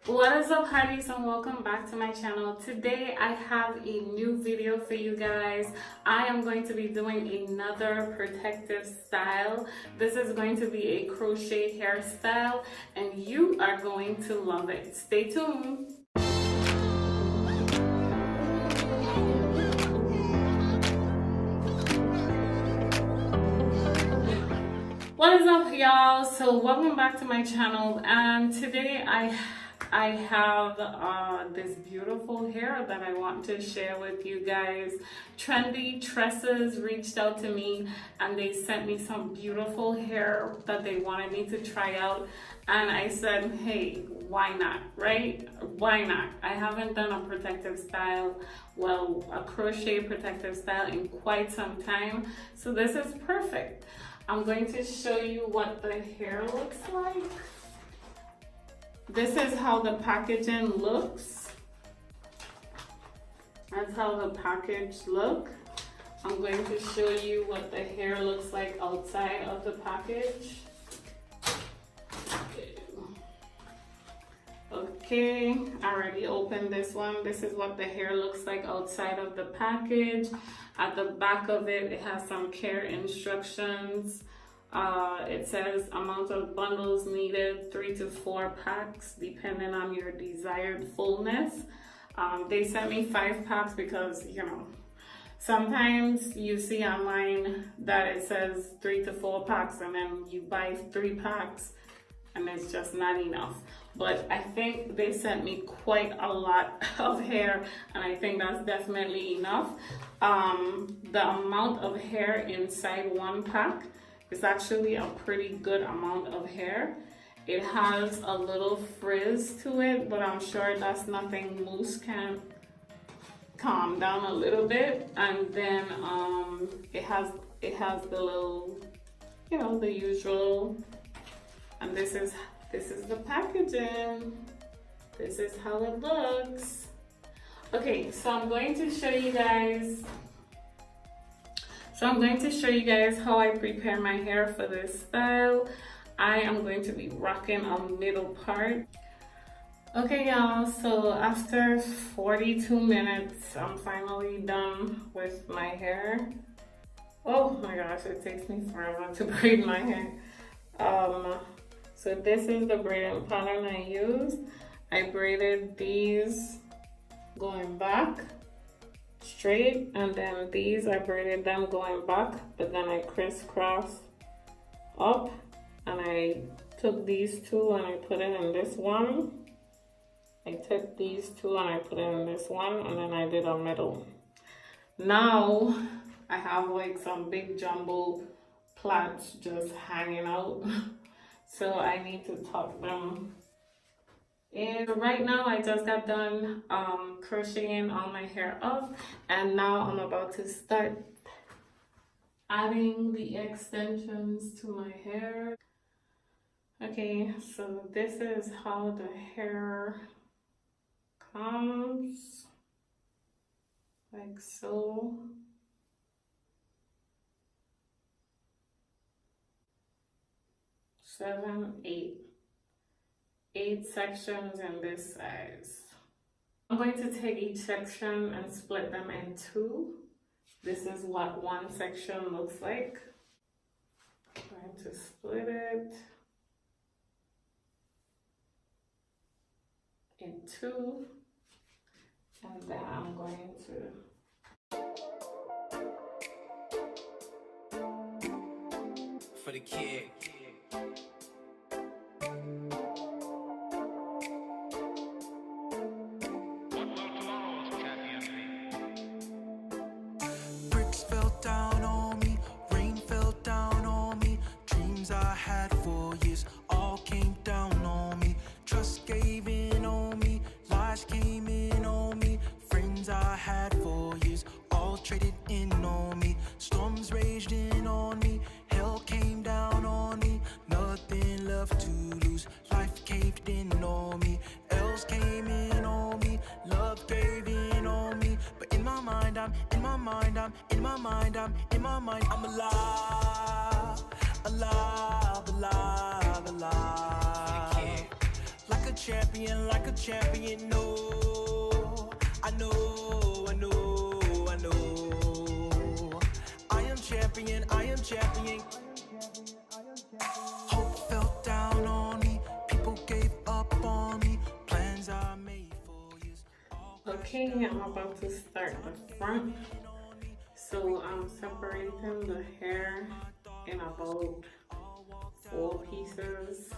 What is up, hotties, and welcome back to my channel. Today I have a new video for you guys. I am going to be doing another protective style. This is going to be a crochet hairstyle and you are going to love it. Stay tuned. What is up, y'all? So welcome back to my channel, and today I have this beautiful hair that I want to share with you guys. Trendy Tresses reached out to me and they sent me some beautiful hair that they wanted me to try out, and I said, hey, why not, right? Why not? I haven't done a protective style, well, a crochet protective style in quite some time, so this is perfect. I'm going to show you what the hair looks like. This is how the packaging looks. That's how the package looks. I'm going to show you what the hair looks like outside of the package. Okay, I already opened this one. This is what the hair looks like outside of the package. At the back of it, it has some care instructions. It says amount of bundles needed, 3 to 4 packs, depending on your desired fullness. They sent me 5 packs because, you know, sometimes you see online that it says 3 to 4 packs and then you buy 3 packs and it's just not enough. But I think they sent me quite a lot of hair, and I think that's definitely enough. The amount of hair inside one pack is actually a pretty good amount of hair. It has a little frizz to it, but I'm sure that's nothing loose can calm down a little bit. And then it has the little, you know, the usual. And this is the packaging. This is how it looks. Okay, so I'm going to show you guys how I prepare my hair for this style. I am going to be rocking a middle part. Okay, y'all, so after 42 minutes, I'm finally done with my hair. Oh my gosh, it takes me forever to braid my hair. So this is the braiding pattern I used. I braided these going back straight, and then these I braided them going back, but then I crisscrossed up, and I took these two and I put it in this one. I took these two and I put it in this one, and then I did a middle. Now I have like some big jumbo plaits just hanging out. So I need to tuck them in. Right now I just got done crocheting all my hair up, and now I'm about to start adding the extensions to my hair. Okay, so this is how the hair comes, like so. Eight sections in this size. I'm going to take each section and split them in 2. This is what one section looks like. I'm going to split it in 2, and then I'm going to for the kid. Bricks fell down on me, rain fell down on me, dreams I had for years all came down on me, trust gave in on me, lies came in on me, friends I had for years all traded in on me, storms raged in on me, hell came down on me, nothing left to lose, life caved in on me, else came in on me, love gave in on me, but in my mind, I'm alive, alive, alive, alive. Like a champion, like a champion. No, I know, I know, I know. I am champion, I am champion. Hope fell down on me, people gave up on me, plans I made for years. Okay, I'm about to start the front. So I'm separating the hair in about 4 pieces.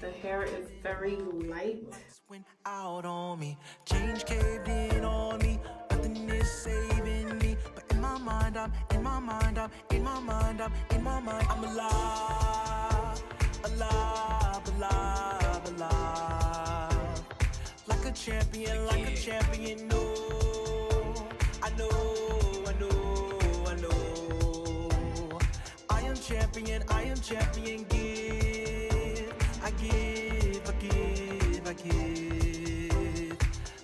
The hair is very light. Went out on me, change caved in on me, nothing is saving me. But in my mind, I'm in my mind, I'm in my mind, I'm in my mind. I'm alive, alive, alive, alive. Like a champion, like a champion. No, I know, I know, I know. I am champion, I am champion. Give, I give, I give, I give.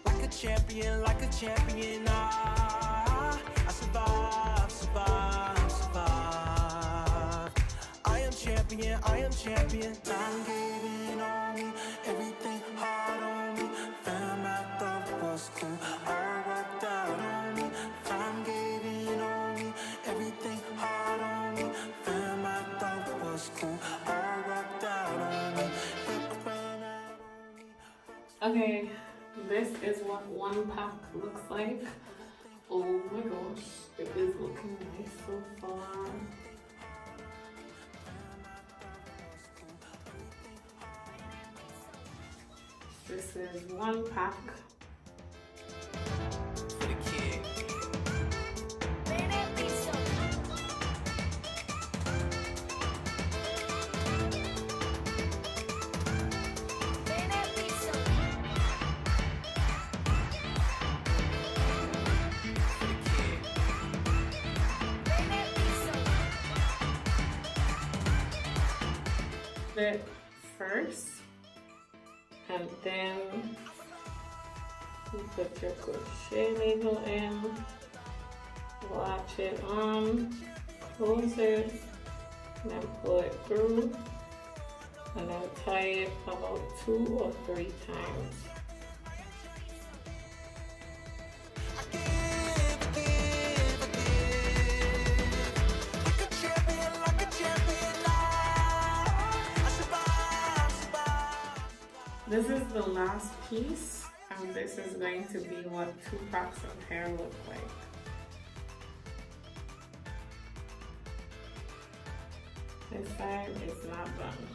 Like a champion, like a champion. I survive, survive, survive. I am champion, I am champion. Time giving on me, everything hard on me. Fam, I thought was cool, all worked out on me. Time giving on me, everything hard on me. Fam, I thought was cool, all worked out on me. Look ran out on me. Okay, this is what one pack looks like. Oh my gosh, it is looking nice so far. This is one pack. For the kid. It first, and then you put your crochet needle in, latch it on, close it, and then pull it through, and then tie it about 2 or 3 times. This is the last piece, and this is going to be what 2 packs of hair look like. This side is not done.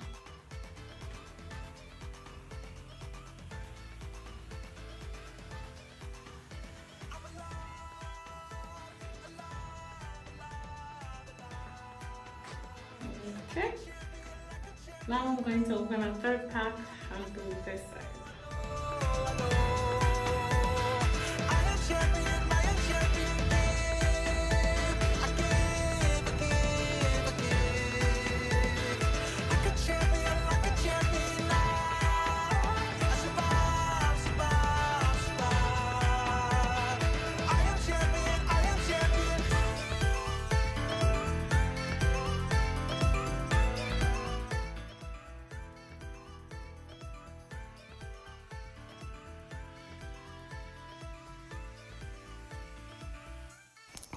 Okay. Now I'm going to open a 3rd pack and do this side.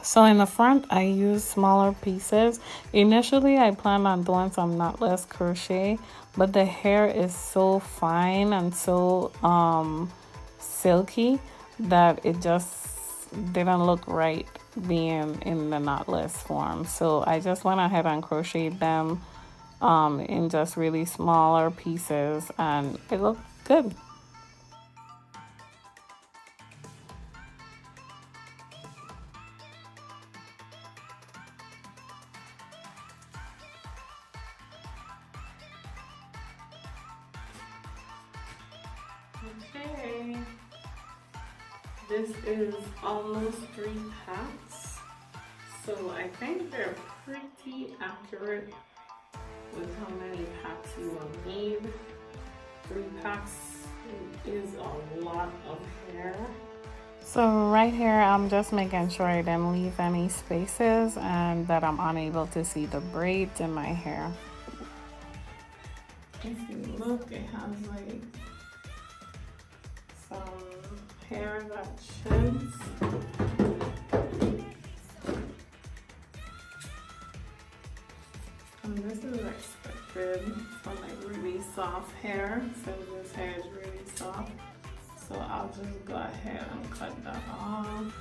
So in the front, I use smaller pieces. Initially, I planned on doing some knotless crochet, but the hair is so fine and so silky that it just didn't look right being in the knotless form. So I just went ahead and crocheted them in just really smaller pieces, and it looked good. Okay, this is almost 3 packs, so I think they're pretty accurate with how many packs you will need. 3 packs is a lot of hair. So right here, I'm just making sure I didn't leave any spaces and that I'm unable to see the braids in my hair. if you look, it has like some hair that sheds. And this is expected for like really soft hair, since this hair is really soft. So I'll just go ahead and cut that off.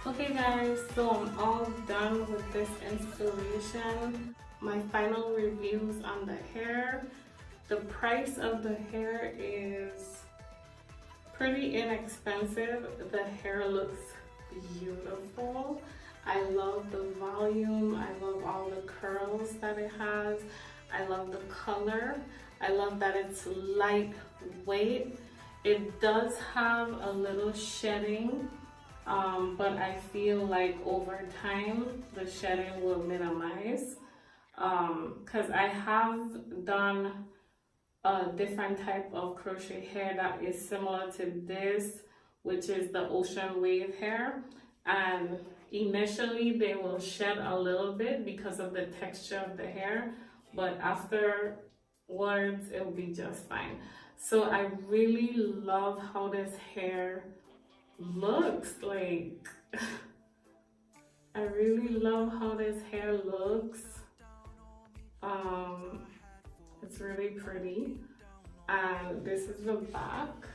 Okay guys, so I'm all done with this installation. My final reviews on the hair. The price of the hair is pretty inexpensive. The hair looks beautiful. I love the volume. I love all the curls that it has. I love the color. I love that it's lightweight. It does have a little shedding, but I feel like over time the shedding will minimize, because I have done a different type of crochet hair that is similar to this, which is the ocean wave hair, and initially they will shed a little bit because of the texture of the hair, but afterwards it will be just fine. So I really love how this hair looks. Like I really love how this hair looks. It's really pretty. And this is the back.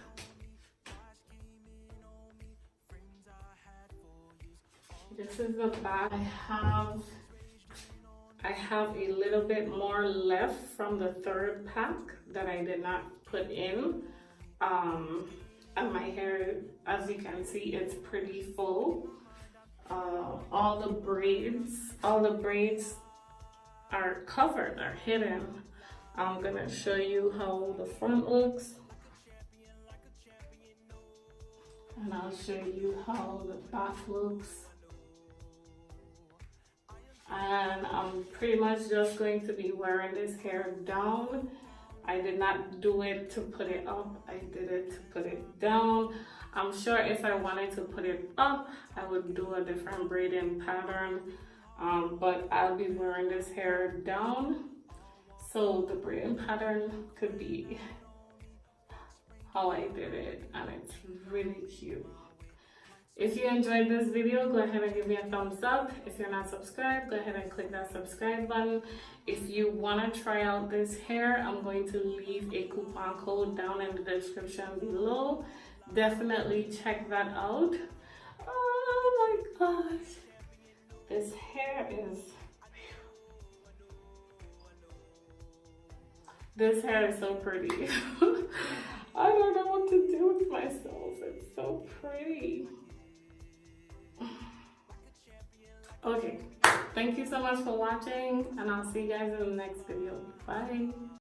This is the back. I have a little bit more left from the third pack that I did not put in. And my hair, as you can see, it's pretty full. All the braids are covered, are hidden. I'm gonna show you how the front looks, and I'll show you how the back looks. And I'm pretty much just going to be wearing this hair down. I did not do it to put it up, I did it to put it down. I'm sure if I wanted to put it up, I would do a different braiding pattern, but I'll be wearing this hair down, so the braiding pattern could be how I did it, and it's really cute. If you enjoyed this video, go ahead and give me a thumbs up. If you're not subscribed, go ahead and click that subscribe button. If you want to try out this hair, I'm going to leave a coupon code down in the description below. Definitely check that out. Oh my gosh, this hair is so pretty. I don't know what to do with myself. It's so pretty. Okay, thank you so much for watching, and I'll see you guys in the next video. Bye.